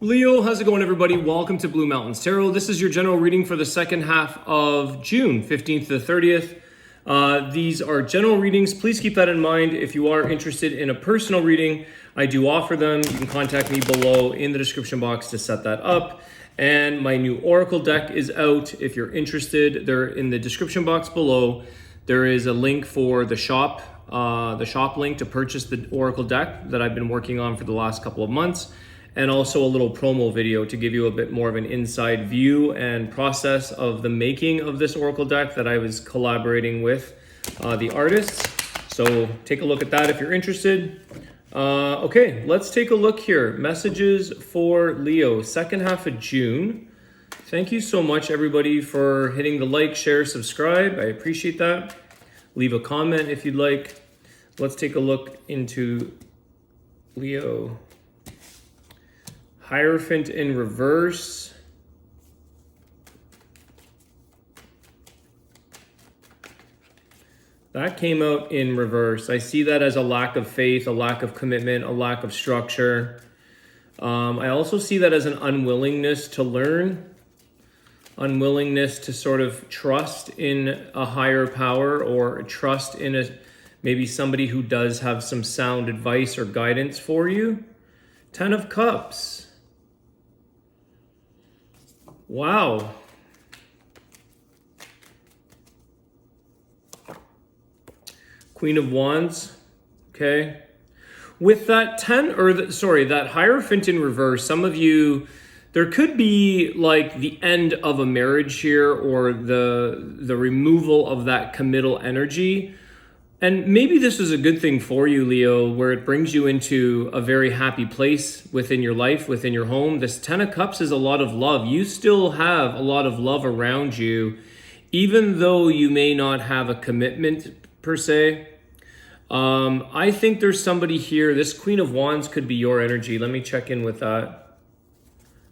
Leo, how's it going, everybody? Welcome to Blue Mountains Tarot. This is your general reading for the second half of June, 15th to the 30th. These are general readings. Please keep that in mind. If you are interested in a personal reading, I do offer them. You can contact me below in the description box to set that up. And my new Oracle deck is out. If you're interested, they're in the description box below. There is a link for the shop link to purchase the Oracle deck that I've been working on for the last couple of months. And also a little promo video to give you a bit more of an inside view and process of the making of this Oracle deck that I was collaborating with the artists. So take a look at that if you're interested. Okay, let's take a look here. Messages for Leo, second half of June. Thank you so much, everybody, for hitting the like, share, subscribe. I appreciate that. Leave a comment if you'd like. Let's take a look into Leo. Hierophant in reverse. That came out in reverse. I see that as a lack of faith, a lack of commitment, a lack of structure. I also see that as an unwillingness to learn, unwillingness to sort of trust in a higher power or trust in maybe somebody who does have some sound advice or guidance for you. 10 of Cups. Wow. Queen of Wands. Okay. With that that Hierophant in reverse, some of you, there could be like the end of a marriage here or the removal of that committal energy. And maybe this is a good thing for you, Leo, where it brings you into a very happy place within your life, within your home. This 10 of Cups is a lot of love. You still have a lot of love around you, even though you may not have a commitment per se. I think there's somebody here. This Queen of Wands could be your energy. Let me check in with that.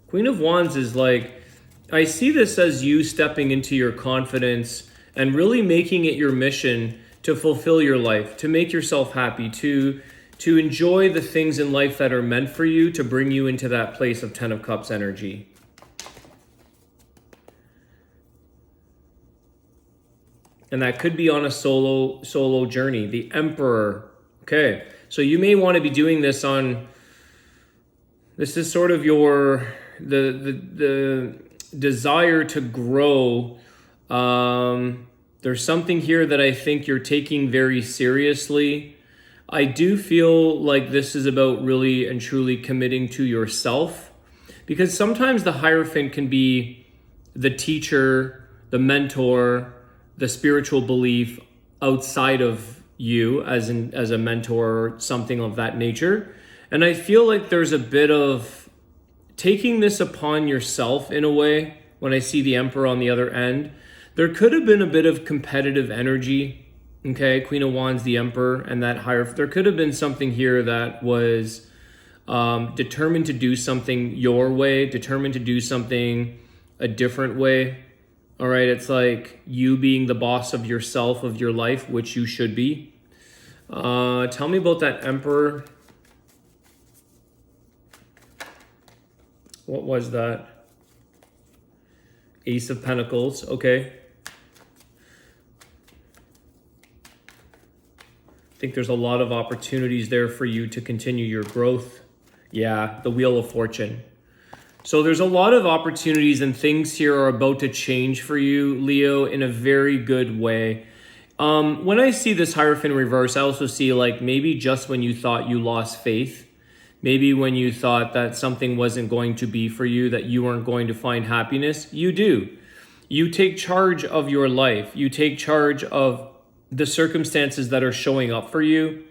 Queen of Wands is like, I see this as you stepping into your confidence and really making it your mission to fulfill your life, to make yourself happy, to enjoy the things in life that are meant for you, to bring you into that place of 10 of Cups energy. And that could be on a solo journey. The Emperor. Okay, so you may want to be doing this on, this is sort of the desire to grow. There's something here that I think you're taking very seriously. I do feel like this is about really and truly committing to yourself, because sometimes the Hierophant can be the teacher, the mentor, the spiritual belief outside of you as a mentor or something of that nature. And I feel like there's a bit of taking this upon yourself in a way when I see the Emperor on the other end. There could have been a bit of competitive energy, okay? Queen of Wands, the Emperor, and that Hierophant. There could have been something here that was determined to do something your way, determined to do something a different way. All right, it's like you being the boss of yourself, of your life, which you should be. Tell me about that Emperor. What was that? Ace of Pentacles, okay. I think there's a lot of opportunities there for you to continue your growth. Yeah, the Wheel of Fortune. So there's a lot of opportunities and things here are about to change for you, Leo, in a very good way. When I see this Hierophant reverse, I also see like maybe just when you thought you lost faith, maybe when you thought that something wasn't going to be for you, that you weren't going to find happiness, you do. You take charge of your life. You take charge of the circumstances that are showing up for you,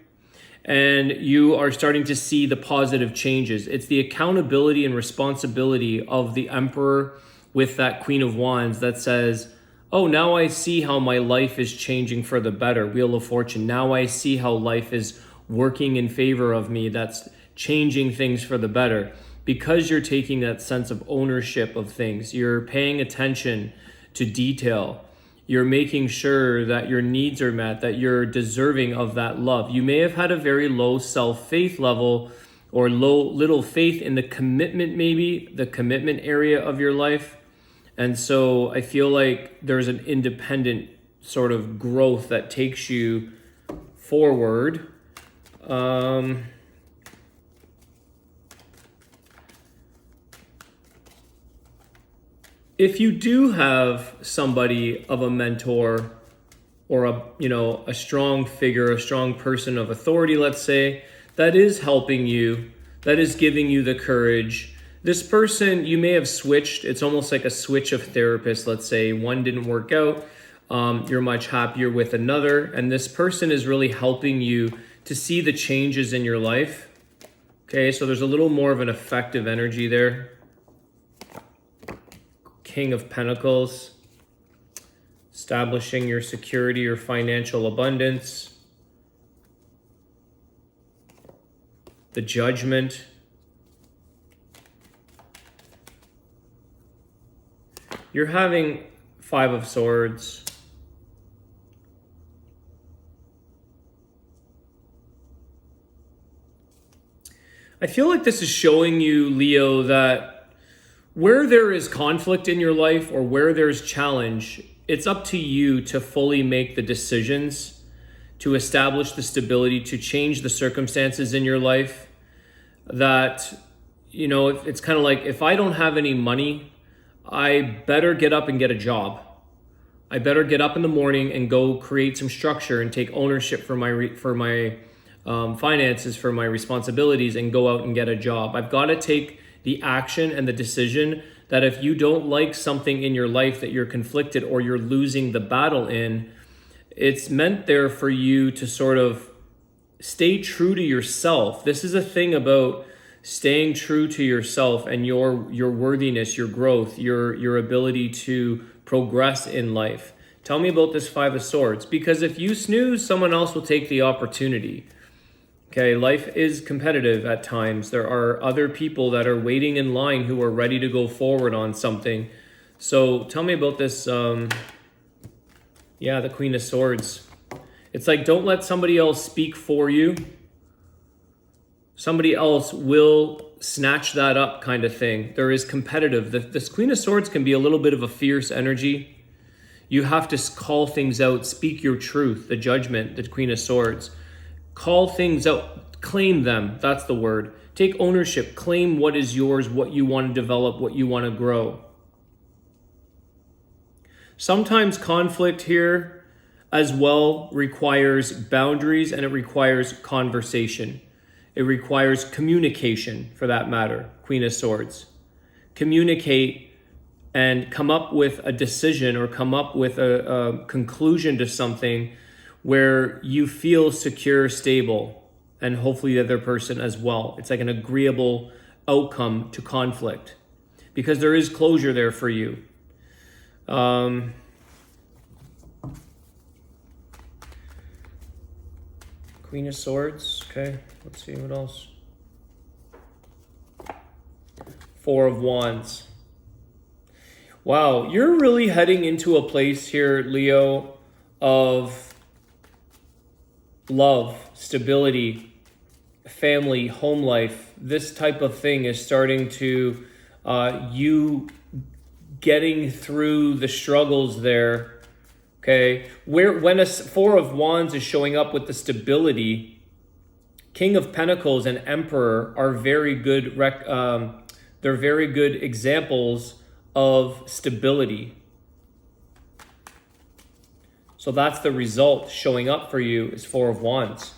and you are starting to see the positive changes. It's the accountability and responsibility of the Emperor with that Queen of Wands that says, oh, now I see how my life is changing for the better. Wheel of Fortune. Now I see how life is working in favor of me. That's changing things for the better. Because you're taking that sense of ownership of things. You're paying attention to detail. You're making sure that your needs are met, that you're deserving of that love. You may have had a very low self-faith level or little faith in the commitment, maybe the commitment area of your life. And so I feel like there's an independent sort of growth that takes you forward. If you do have somebody of a mentor or a strong figure, a strong person of authority, let's say, that is helping you, that is giving you the courage. This person, you may have switched. It's almost like a switch of therapists. Let's say one didn't work out. You're much happier with another. And this person is really helping you to see the changes in your life. Okay, so there's a little more of an effective energy there. King of Pentacles, establishing your security or financial abundance. The Judgment. You're having Five of Swords. I feel like this is showing you, Leo, that where there is conflict in your life or where there's challenge, it's up to you to fully make the decisions, to establish the stability, to change the circumstances in your life. That, it's kind of like, if I don't have any money, I better get up and get a job. I better get up in the morning and go create some structure and take ownership for my finances, for my responsibilities, and go out and get a job. I've got to take the action and the decision that if you don't like something in your life that you're conflicted or you're losing the battle in, it's meant there for you to sort of stay true to yourself. This is a thing about staying true to yourself and your worthiness, your growth, your ability to progress in life. Tell me about this Five of Swords, because if you snooze, someone else will take the opportunity. Okay, life is competitive at times. There are other people that are waiting in line who are ready to go forward on something. So tell me about this, the Queen of Swords. It's like, don't let somebody else speak for you. Somebody else will snatch that up, kind of thing. There is competitive. This Queen of Swords can be a little bit of a fierce energy. You have to call things out, speak your truth, the Judgment, the Queen of Swords. Call things out, claim them, that's the word. Take ownership, claim what is yours, what you want to develop, what you want to grow. Sometimes conflict here as well requires boundaries, and it requires conversation. It requires communication, for that matter, Queen of Swords. Communicate and come up with a decision or come up with a conclusion to something where you feel secure, stable, and hopefully the other person as well. It's like an agreeable outcome to conflict because there is closure there for you. Queen of Swords, okay, let's see what else. Four of Wands. Wow, you're really heading into a place here, Leo, of love, stability, family, home life. This type of thing is starting to, you getting through the struggles there, okay? When a Four of Wands is showing up with the stability, King of Pentacles and Emperor are very good, they're very good examples of stability. So that's the result showing up for you is Four of Wands.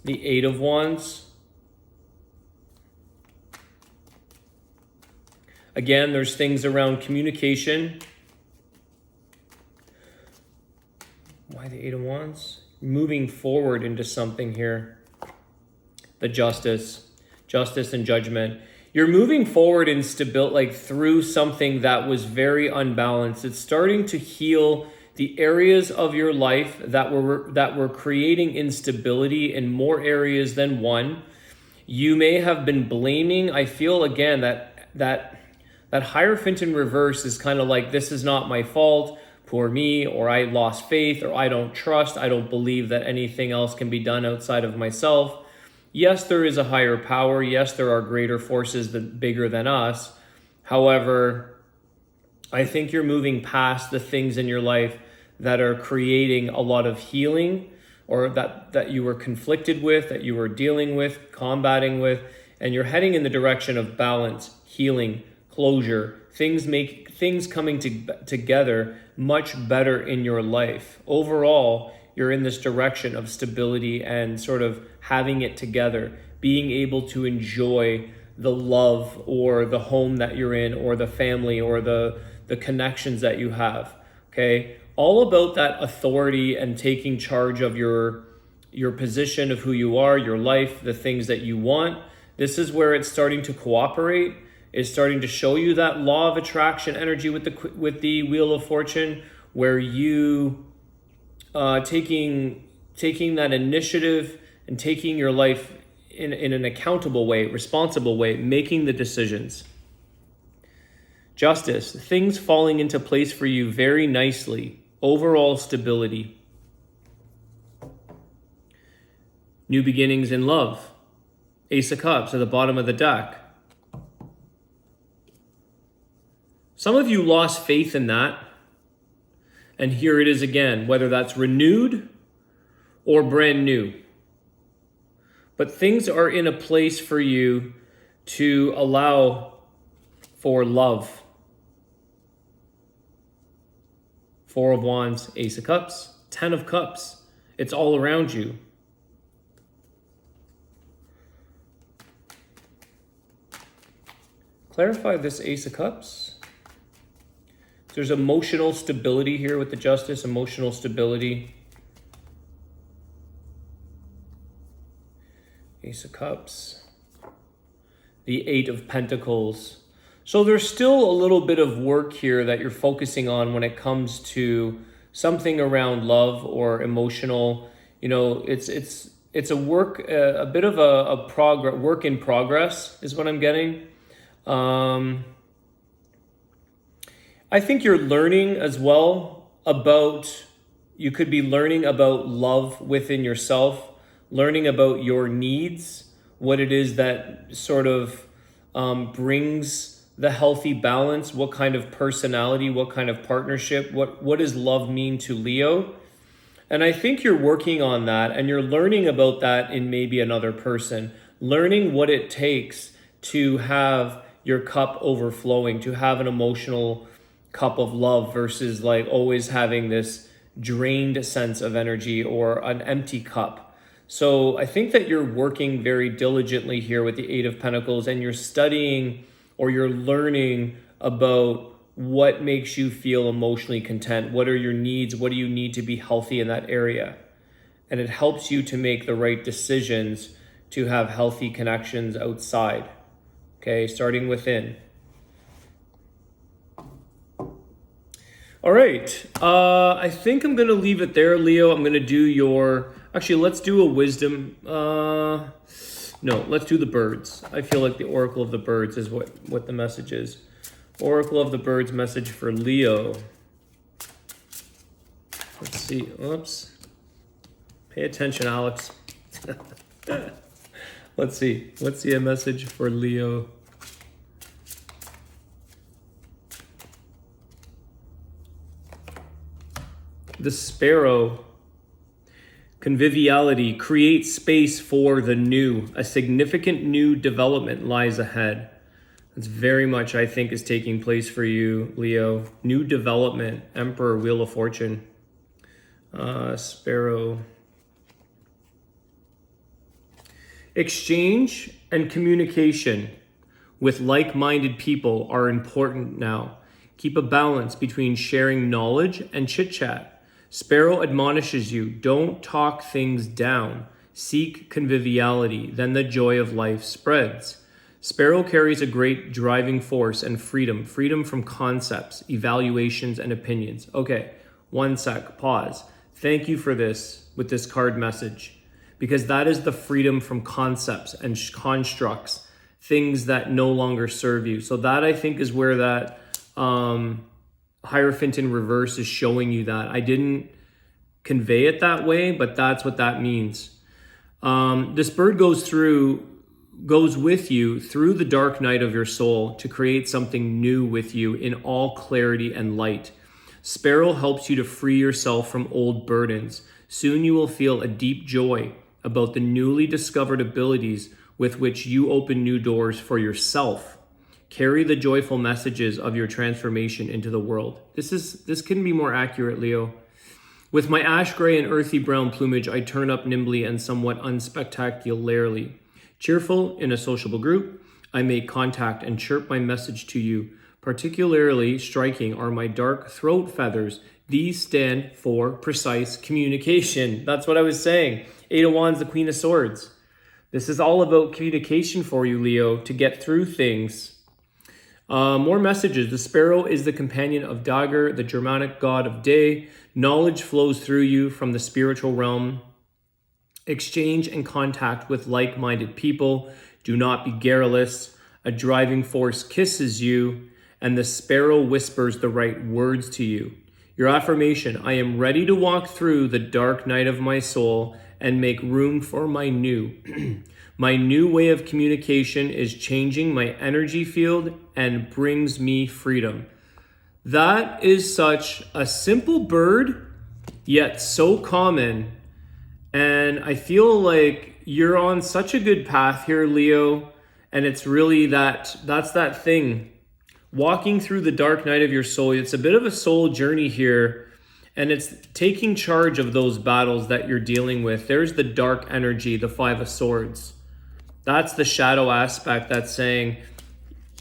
The Eight of Wands. Again, there's things around communication. Why the Eight of Wands? Moving forward into something here. The Justice and Judgment. You're moving forward in stability, like through something that was very unbalanced. It's starting to heal the areas of your life that were creating instability in more areas than one. You may have been blaming. I feel again that Hierophant in reverse is kind of like, this is not my fault. poor me, or I lost faith, or I don't trust, I don't believe that anything else can be done outside of myself. Yes, there is a higher power. Yes, there are greater forces that bigger than us. However, I think you're moving past the things in your life that are creating a lot of healing, or that you were conflicted with, that you were dealing with, combating with, and you're heading in the direction of balance, healing, closure, things coming together much better in your life. Overall, you're in this direction of stability and sort of having it together, being able to enjoy the love or the home that you're in, or the family, or the connections that you have, okay? All about that authority and taking charge of your position of who you are, your life, the things that you want. This is where it's starting to cooperate. It's starting to show you that law of attraction energy with the Wheel of Fortune, where you taking that initiative and taking your life in an accountable way, responsible way, making the decisions. Justice, things falling into place for you very nicely. Overall stability. New beginnings in love. Ace of Cups at the bottom of the deck. Some of you lost faith in that. And here it is again, whether that's renewed or brand new. But things are in a place for you to allow for love. Four of Wands, Ace of Cups, 10 of Cups. It's all around you. Clarify this Ace of Cups. There's emotional stability here with the Justice, emotional stability. Ace of Cups. The Eight of Pentacles. So there's still a little bit of work here that you're focusing on when it comes to something around love or emotional. You know, it's a work, a bit of a work in progress is what I'm getting. I think you're learning as well about, you could be learning about love within yourself, learning about your needs, what it is that sort of brings the healthy balance, what kind of personality, what kind of partnership, what does love mean to Leo? And I think you're working on that, and you're learning about that in maybe another person, learning what it takes to have your cup overflowing, to have an emotional cup of love versus like always having this drained sense of energy or an empty cup. So I think that you're working very diligently here with the Eight of Pentacles, and you're studying or you're learning about what makes you feel emotionally content. What are your needs? What do you need to be healthy in that area? And it helps you to make the right decisions to have healthy connections outside. Okay, starting within. All right, I think I'm going to leave it there, Leo. I'm going to do your... Actually, let's do a wisdom... No, let's do the birds. I feel like the Oracle of the Birds is what the message is. Oracle of the Birds message for Leo. Let's see. Oops. Pay attention, Alex. Let's see. Let's see a message for Leo. The Sparrow. Conviviality, create space for the new. A significant new development lies ahead. That's very much, I think, is taking place for you, Leo. New development, Emperor, Wheel of Fortune. Sparrow. Exchange and communication with like-minded people are important now. Keep a balance between sharing knowledge and chit-chat. Sparrow admonishes you, don't talk things down. Seek conviviality, then the joy of life spreads. Sparrow carries a great driving force and freedom from concepts, evaluations, and opinions. Okay, one sec, pause. Thank you for this with this card message, because that is the freedom from concepts and constructs, things that no longer serve you. So that, I think, is where that Hierophant in reverse is showing you that. I didn't convey it that way, but that's what that means. This bird goes with you through the dark night of your soul to create something new with you in all clarity and light. Sparrow helps you to free yourself from old burdens. Soon you will feel a deep joy about the newly discovered abilities with which you open new doors for yourself. Carry the joyful messages of your transformation into the world. This couldn't be more accurate, Leo. With my ash gray and earthy brown plumage, I turn up nimbly and somewhat unspectacularly. Cheerful in a sociable group, I make contact and chirp my message to you. Particularly striking are my dark throat feathers. These stand for precise communication. That's what I was saying. 8 of Wands, the Queen of Swords. This is all about communication for you, Leo, to get through things. More messages. The sparrow is the companion of Dagger, the Germanic god of day. Knowledge flows through you from the spiritual realm. Exchange and contact with like-minded people. Do not be garrulous. A driving force kisses you, and the sparrow whispers the right words to you. Your affirmation: I am ready to walk through the dark night of my soul and make room for my new. My new way of communication is changing my energy field and brings me freedom. That is such a simple bird, yet so common. And I feel like you're on such a good path here, Leo. And it's really that's that thing. Walking through the dark night of your soul. It's a bit of a soul journey here. And it's taking charge of those battles that you're dealing with. There's the dark energy, the 5 of Swords. That's the shadow aspect that's saying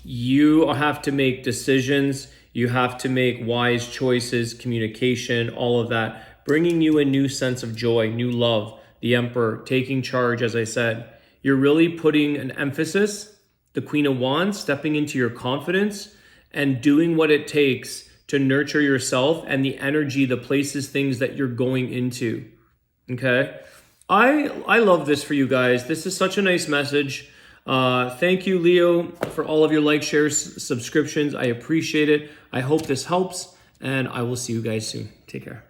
you have to make decisions. You have to make wise choices, communication, all of that. Bringing you a new sense of joy, new love. The Emperor, taking charge, as I said. You're really putting an emphasis, the Queen of Wands, stepping into your confidence and doing what it takes to nurture yourself and the energy, the places, things that you're going into. Okay? I love this for you guys. This is such a nice message. Thank you, Leo, for all of your likes, shares, subscriptions. I appreciate it. I hope this helps, and I will see you guys soon. Take care.